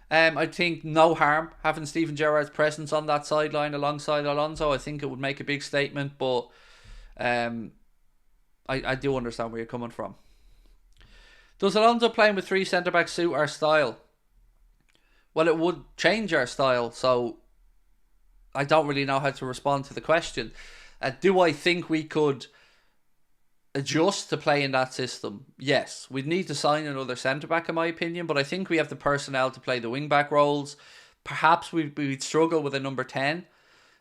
A: I think no harm having Steven Gerrard's presence on that sideline alongside Alonso. I think it would make a big statement, but I do understand where you're coming from. Does Alonso playing with 3 centre-backs suit our style? Well, it would change our style, so I don't really know how to respond to the question. Do I think we could adjust to play in that system? Yes. We'd need to sign another centre-back, in my opinion, but I think we have the personnel to play the wing-back roles. Perhaps we'd struggle with a number 10.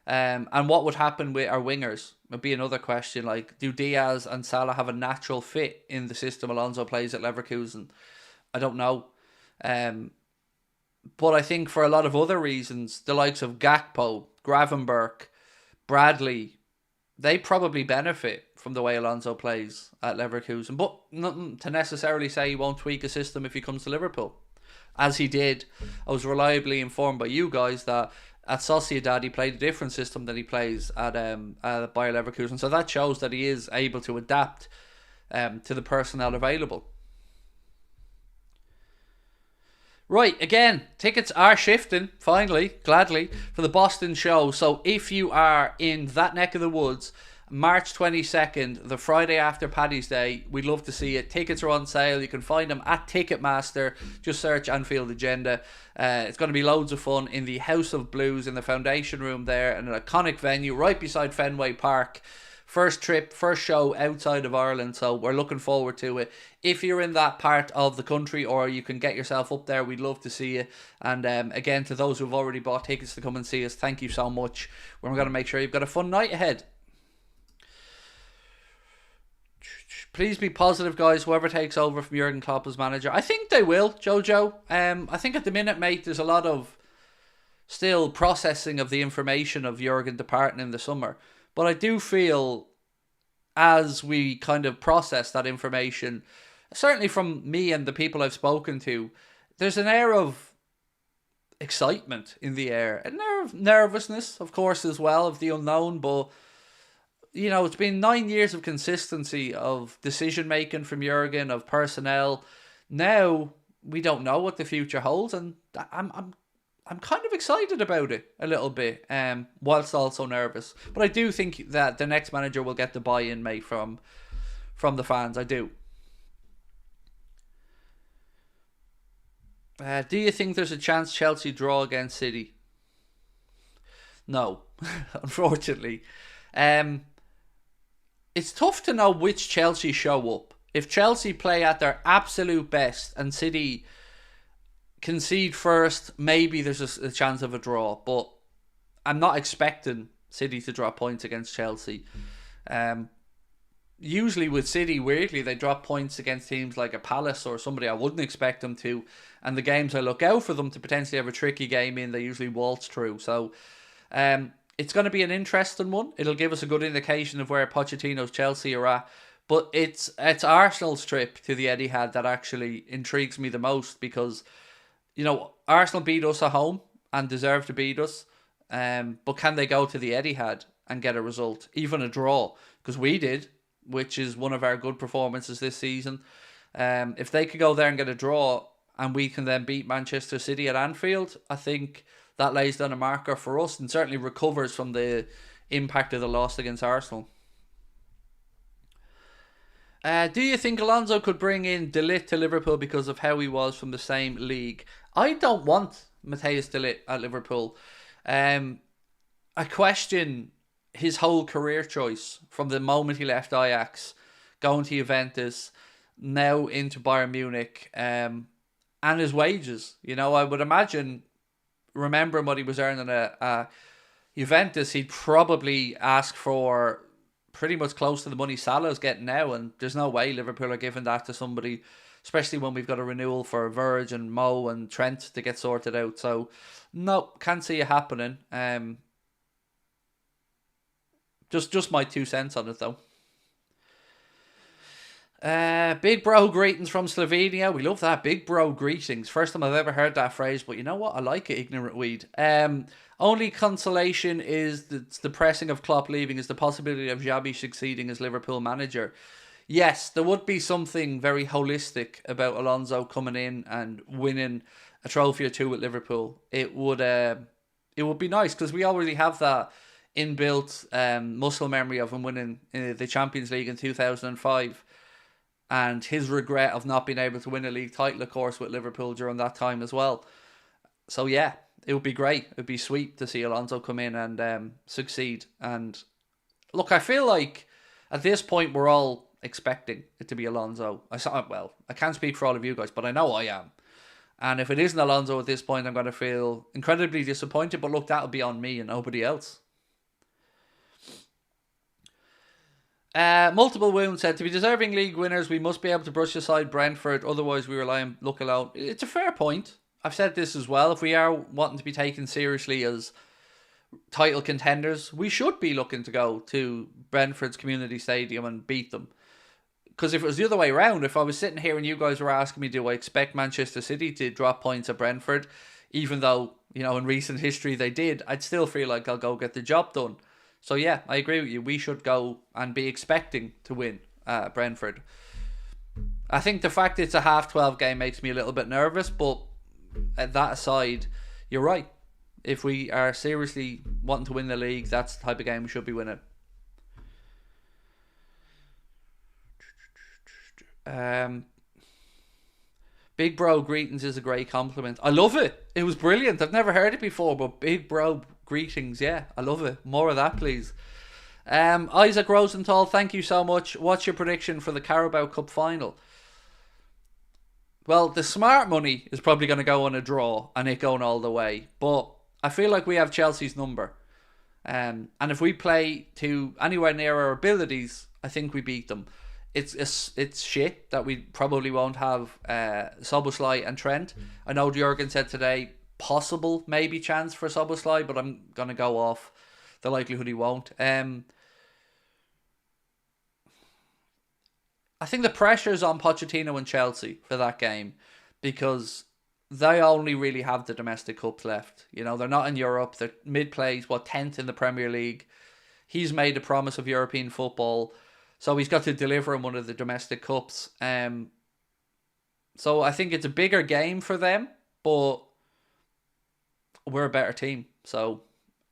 A: And what would happen with our wingers would be another question. Like, do Diaz and Salah have a natural fit in the system Alonso plays at Leverkusen? I don't know. But I think for a lot of other reasons, the likes of Gakpo, Gravenberch, Bradley, they probably benefit from the way Alonso plays at Leverkusen. But nothing to necessarily say he won't tweak a system if he comes to Liverpool. As he did, I was reliably informed by you guys that at Sociedad he played a different system than he plays at Bayer Leverkusen. So that shows that he is able to adapt to the personnel available. Right, again, tickets are shifting, finally, gladly, for the Boston show. So if you are in that neck of the woods, March 22nd, the Friday after Paddy's Day, we'd love to see it. Tickets are on sale. You can find them at Ticketmaster. Just search Anfield Agenda. It's going to be loads of fun in the House of Blues in the Foundation Room there, an iconic venue right beside Fenway Park. First trip, first show outside of Ireland, so we're looking forward to it. If you're in that part of the country or you can get yourself up there, we'd love to see you. And again, to those who've already bought tickets to come and see us, thank you so much. We're going to make sure you've got a fun night ahead. Please be positive, guys, whoever takes over from Jurgen Klopp as manager. I think they will, Jojo. I think at the minute, mate, there's a lot of still processing of the information of Jurgen departing in the summer. But I do feel as we kind of process that information, certainly from me and the people I've spoken to, there's an air of excitement in the air. An air of nervousness, of course, as well, of the unknown. But, you know, it's been 9 years of consistency of decision-making from Jurgen, of personnel. Now we don't know what the future holds, and I'm kind of excited about it a little bit, whilst also nervous. But I do think that the next manager will get the buy-in, mate, from the fans. I do. Do you think there's a chance Chelsea draw against City? No, unfortunately. Um, it's tough to know which Chelsea show up. If Chelsea play at their absolute best and City concede first, maybe there's a chance of a draw. But I'm not expecting City to drop points against Chelsea. Usually with City, weirdly, they drop points against teams like a Palace or somebody I wouldn't expect them to. And the games I look out for them to potentially have a tricky game in, they usually waltz through. So it's going to be an interesting one. It'll give us a good indication of where Pochettino's Chelsea are at. But it's Arsenal's trip to the Etihad that actually intrigues me the most, because, you know, Arsenal beat us at home and deserve to beat us. But can they go to the Etihad and get a result, even a draw? Because we did, which is one of our good performances this season. If they could go there and get a draw, and we can then beat Manchester City at Anfield, I think that lays down a marker for us and certainly recovers from the impact of the loss against Arsenal. Do you think Alonzo could bring in De Ligt to Liverpool because of how he was from the same league? I don't want Matthias De Ligt at Liverpool. I question his whole career choice from the moment he left Ajax, going to Juventus, now into Bayern Munich, and his wages. You know, I would imagine, remembering what he was earning at Juventus, he'd probably ask for pretty much close to the money Salah's getting now, and there's no way Liverpool are giving that to somebody, especially when we've got a renewal for Verge and Mo and Trent to get sorted out. So, no, can't see it happening. Just my 2 cents on it, though. Big bro greetings from Slovenia. We love that. Big bro greetings. First time I've ever heard that phrase, but you know what? I like it, ignorant weed. Only consolation is the pressing of Klopp leaving is the possibility of Xabi succeeding as Liverpool manager. Yes, there would be something very holistic about Alonzo coming in and winning a trophy or two with Liverpool. It would be nice, because we already have that inbuilt muscle memory of him winning the Champions League in 2005. And his regret of not being able to win a league title, of course, with Liverpool during that time as well. So yeah, it would be great. It would be sweet to see Alonso come in and succeed. And look, I feel like at this point we're all expecting it to be Alonso. I can't speak for all of you guys, but I know I am. And if it isn't Alonso at this point, I'm going to feel incredibly disappointed. But look, that'll be on me and nobody else. Multiple Wounds said, to be deserving league winners, we must be able to brush aside Brentford, otherwise we rely on luck alone. It's a fair point. I've said this as well. If we are wanting to be taken seriously as title contenders, we should be looking to go to Brentford's community stadium and beat them. Because if it was the other way around, if I was sitting here and you guys were asking me, do I expect Manchester City to drop points at Brentford, even though, you know, in recent history they did, I'd still feel like I'll go get the job done. So yeah, I agree with you. We should go and be expecting to win Brentford. I think the fact it's a half 12 game makes me a little bit nervous, but at that aside, you're right. If we are seriously wanting to win the league, that's the type of game we should be winning. Big bro greetings is a great compliment. I love it. It was brilliant. I've never heard it before, but big bro greetings, yeah, I love it. More of that, please. Isaac Rosenthal, thank you so much. What's your prediction for the Carabao Cup final? Well, the smart money is probably going to go on a draw and it going all the way. But I feel like we have Chelsea's number. And if we play to anywhere near our abilities, I think we beat them. It's shit that we probably won't have Szoboszlai and Trent. I know Jurgen said today, possible maybe chance for Szoboszlai, but I'm going to go off the likelihood he won't. I think the pressure's on Pochettino and Chelsea for that game, because they only really have the domestic cups left. You know, they're not in Europe. They're mid-plays, 10th in the Premier League. He's made a promise of European football, so he's got to deliver in one of the domestic cups. So I think it's a bigger game for them, but we're a better team. So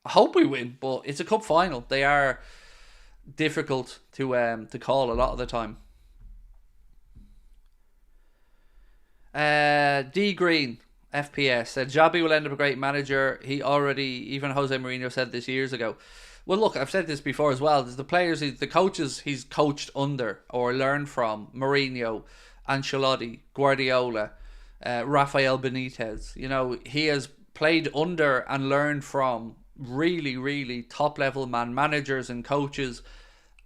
A: I hope we win, but it's a cup final. They are difficult to call a lot of the time. D Green FPS said Xabi will end up a great manager. He already, even Jose Mourinho said this years ago. Well, look, I've said this before as well. There's the players, the coaches he's coached under or learned from: Mourinho, Ancelotti, Guardiola, Rafael Benitez. You know, he has played under and learned from really, really top level managers and coaches,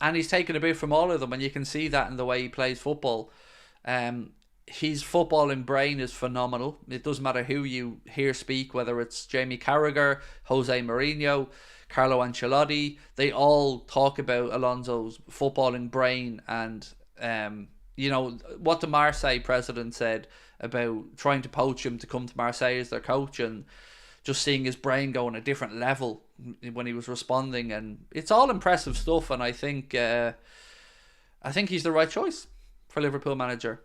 A: and he's taken a bit from all of them, and you can see that in the way he plays football. His footballing brain is phenomenal. It doesn't matter who you hear speak, whether it's Jamie Carragher, Jose Mourinho, Carlo Ancelotti. They all talk about Alonso's footballing brain, and you know what the Marseille president said about trying to poach him to come to Marseille as their coach, and just seeing his brain go on a different level when he was responding, and it's all impressive stuff. And I think he's the right choice for Liverpool manager.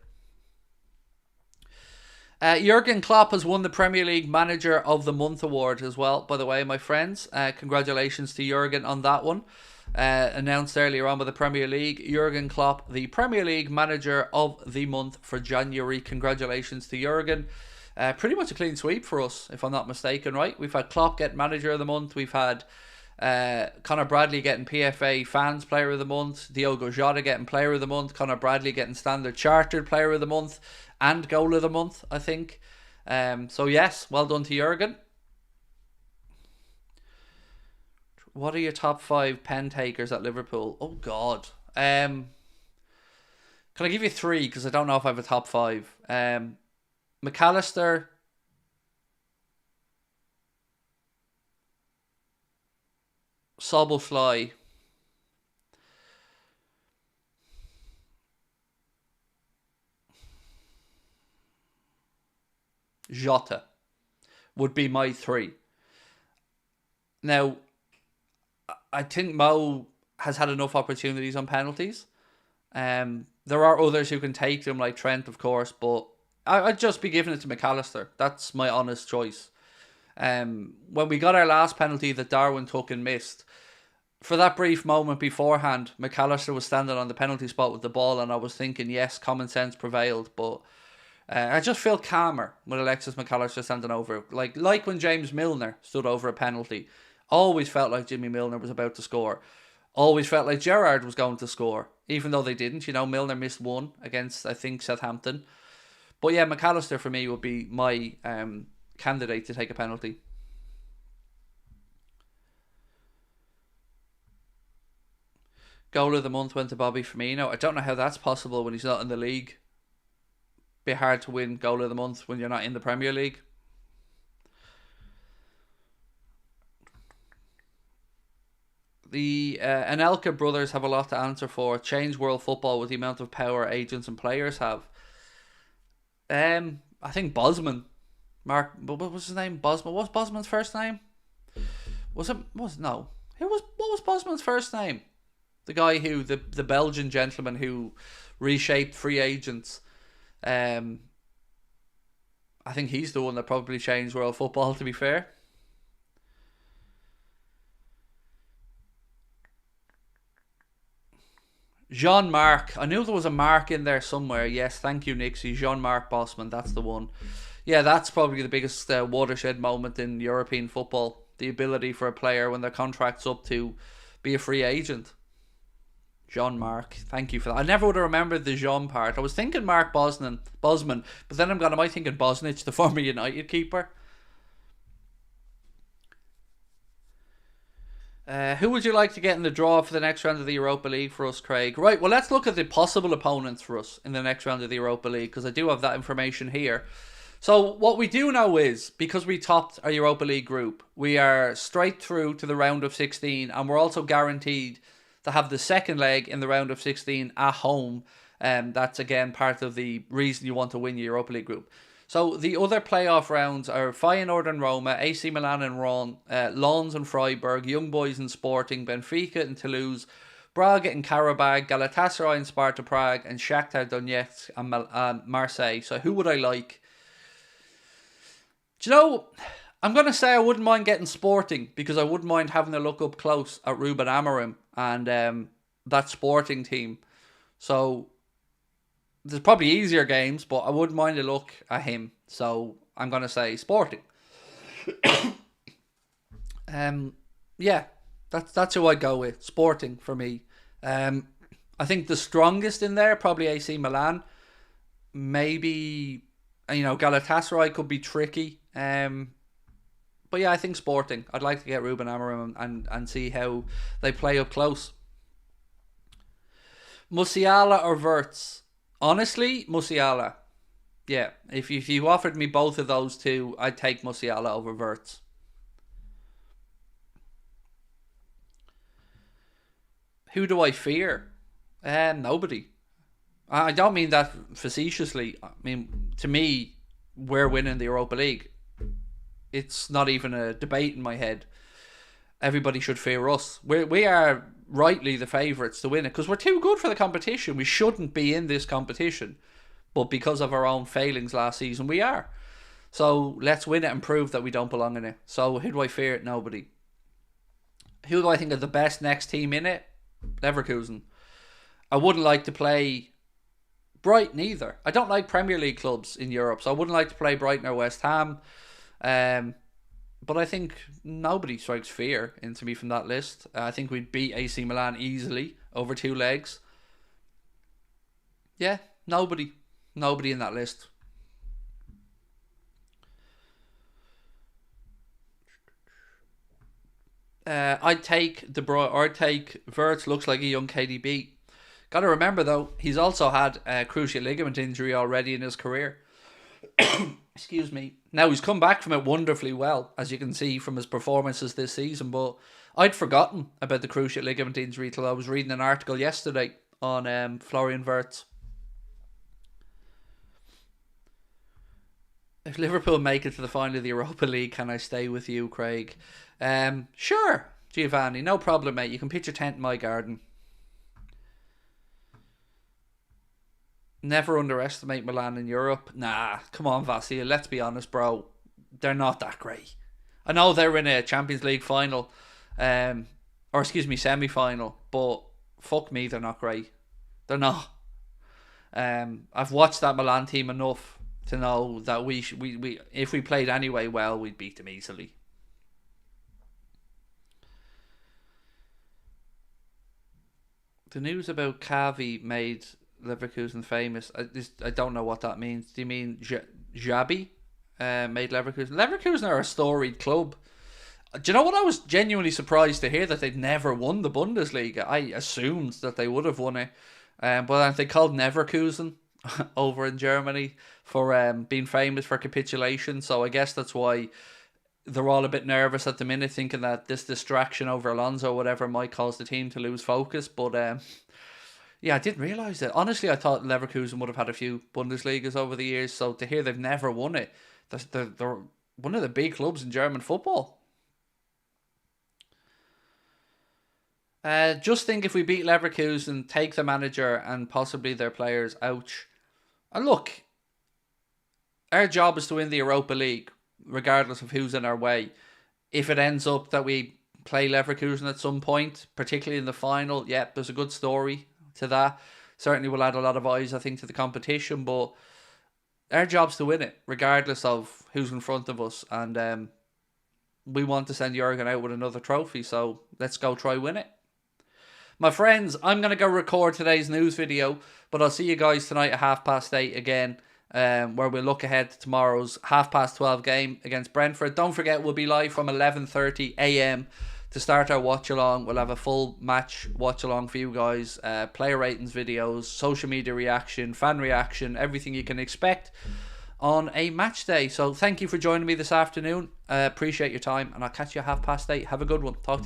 A: Jurgen Klopp has won the Premier League Manager of the Month award as well, by the way, my friends. Congratulations to Jurgen on that one. Announced earlier on by the Premier League. Jurgen Klopp, the Premier League Manager of the Month for January. Congratulations to Jurgen. Pretty much a clean sweep for us, if I'm not mistaken, right? We've had Klopp get Manager of the Month. We've had Conor Bradley getting PFA Fans Player of the Month. Diogo Jota getting Player of the Month. Conor Bradley getting Standard Chartered Player of the Month and Goal of the Month, I think. So yes, well done to Jurgen. What are your top 5 pen takers at Liverpool? Oh God. Can I give you 3? Because I don't know if I have a top 5. McAllister, Szoboszlai, Jota would be my 3. Now, I think Mo has had enough opportunities on penalties. There are others who can take them, like Trent, of course, but I'd just be giving it to McAllister. That's my honest choice. When we got our last penalty that Darwin took and missed, for that brief moment beforehand, McAllister was standing on the penalty spot with the ball, and I was thinking, yes, common sense prevailed, but I just feel calmer with Alexis McAllister standing over. Like when James Milner stood over a penalty. Always felt like Jimmy Milner was about to score. Always felt like Gerard was going to score, even though they didn't. You know, Milner missed one against, I think, Southampton. But yeah, McAllister for me would be my candidate to take a penalty. Goal of the month went to Bobby Firmino. I don't know how that's possible when he's not in the league. Be hard to win goal of the month when you're not in the Premier League. The Anelka brothers have a lot to answer for. Change world football with the amount of power agents and players have. I think Bosman. Mark, what was his name? Bosman. What was Bosman's first name? What was Bosman's first name? The guy who, the Belgian gentleman who reshaped free agents. I think he's the one that probably changed world football, to be fair. Jean-Marc. I knew there was a Mark in there somewhere. Yes, thank you, Nixie. Jean-Marc Bosman, that's the one. Yeah, that's probably the biggest watershed moment in European football. The ability for a player when their contract's up to be a free agent. Jean-Marc, thank you for that. I never would have remembered the Jean part. I was thinking Mark Bosman, but then am I thinking Bosnich, the former United keeper? Who would you like to get in the draw for the next round of the Europa League for us, Craig? Right, well, let's look at the possible opponents for us in the next round of the Europa League, because I do have that information here. So what we do know is, because we topped our Europa League group, we are straight through to the round of 16, and we're also guaranteed to have the second leg in the round of 16 at home. That's, again, part of the reason you want to win your Europa League group. So the other playoff rounds are Feyenoord and Roma, AC Milan and Rouen, Lens and Freiburg, Young Boys and Sporting, Benfica and Toulouse, Braga and Carabao, Galatasaray and Sparta Prague, and Shakhtar Donetsk and Marseille. So who would I like? Do you know, I'm going to say I wouldn't mind getting Sporting, because I wouldn't mind having a look up close at Ruben Amorim and that Sporting team. So there's probably easier games, but I wouldn't mind a look at him. So I'm going to say Sporting. Yeah, that's who I'd go with. Sporting for me. I think the strongest in there, probably AC Milan. Maybe, Galatasaray could be tricky. But yeah, I think Sporting. I'd like to get Ruben Amorim and see how they play up close. Musiala or Wirtz? Honestly, Musiala. Yeah, if you offered me both of those two, I'd take Musiala over Wirtz. Who do I fear? Nobody. I don't mean that facetiously. I mean, to me, we're winning the Europa League. It's not even a debate in my head. Everybody should fear us. We are rightly the favourites to win it, because we're too good for the competition. We shouldn't be in this competition, but because of our own failings last season, we are. So let's win it and prove that we don't belong in it. So who do I fear? Nobody. Who do I think are the best next team in it? Leverkusen. I wouldn't like to play Brighton either. I don't like Premier League clubs in Europe, so I wouldn't like to play Brighton or West Ham. But I think nobody strikes fear into me from that list. I think we'd beat AC Milan easily over 2 legs. Yeah, nobody in that list. I'd take De Bruyne, or I'd take Wirtz. Looks like a young KDB. Got to remember though, he's also had a cruciate ligament injury already in his career. Excuse me. Now he's come back from it wonderfully well, as you can see from his performances this season. But I'd forgotten about the cruciate ligament injury till I was reading an article yesterday on Florian Wirtz. If Liverpool make it to the final of the Europa League, can I stay with you, Craig? Sure, Giovanni, no problem, mate. You can pitch your tent in my garden. Never underestimate Milan in Europe. Nah, come on, Vasil. Let's be honest, bro. They're not that great. I know they're in a Champions League final, semi-final, but fuck me, they're not great. They're not. I've watched that Milan team enough to know that we if we played anyway well, we'd beat them easily. The news about Xavi made Leverkusen famous. I don't know what that means. Do you mean Xabi made Leverkusen? Leverkusen are a storied club. Do you know what? I was genuinely surprised to hear that they'd never won the Bundesliga. I assumed that they would have won it. But they called Neverkusen over in Germany for being famous for capitulation. So I guess that's why they're all a bit nervous at the minute, thinking that this distraction over Alonzo or whatever might cause the team to lose focus. But yeah, I didn't realise it. Honestly, I thought Leverkusen would have had a few Bundesligas over the years. So to hear they've never won it, they're one of the big clubs in German football. Just think if we beat Leverkusen, take the manager and possibly their players, ouch. And look, our job is to win the Europa League, regardless of who's in our way. If it ends up that we play Leverkusen at some point, particularly in the final, yeah, there's a good story to that. Certainly will add a lot of eyes, I think, to the competition, but our job's to win it, regardless of who's in front of us. And we want to send Jurgen out with another trophy, so let's go try win it. My friends, I'm going to go record today's news video, but I'll see you guys tonight at 8:30 again, where we'll look ahead to tomorrow's 12:30 game against Brentford. Don't forget, we'll be live from 11:30 a.m. to start our watch-along. We'll have a full match watch-along for you guys, player ratings videos, social media reaction, fan reaction, everything you can expect on a match day. So thank you for joining me this afternoon. Appreciate your time, and I'll catch you at 8:30. Have a good one. Talk to you.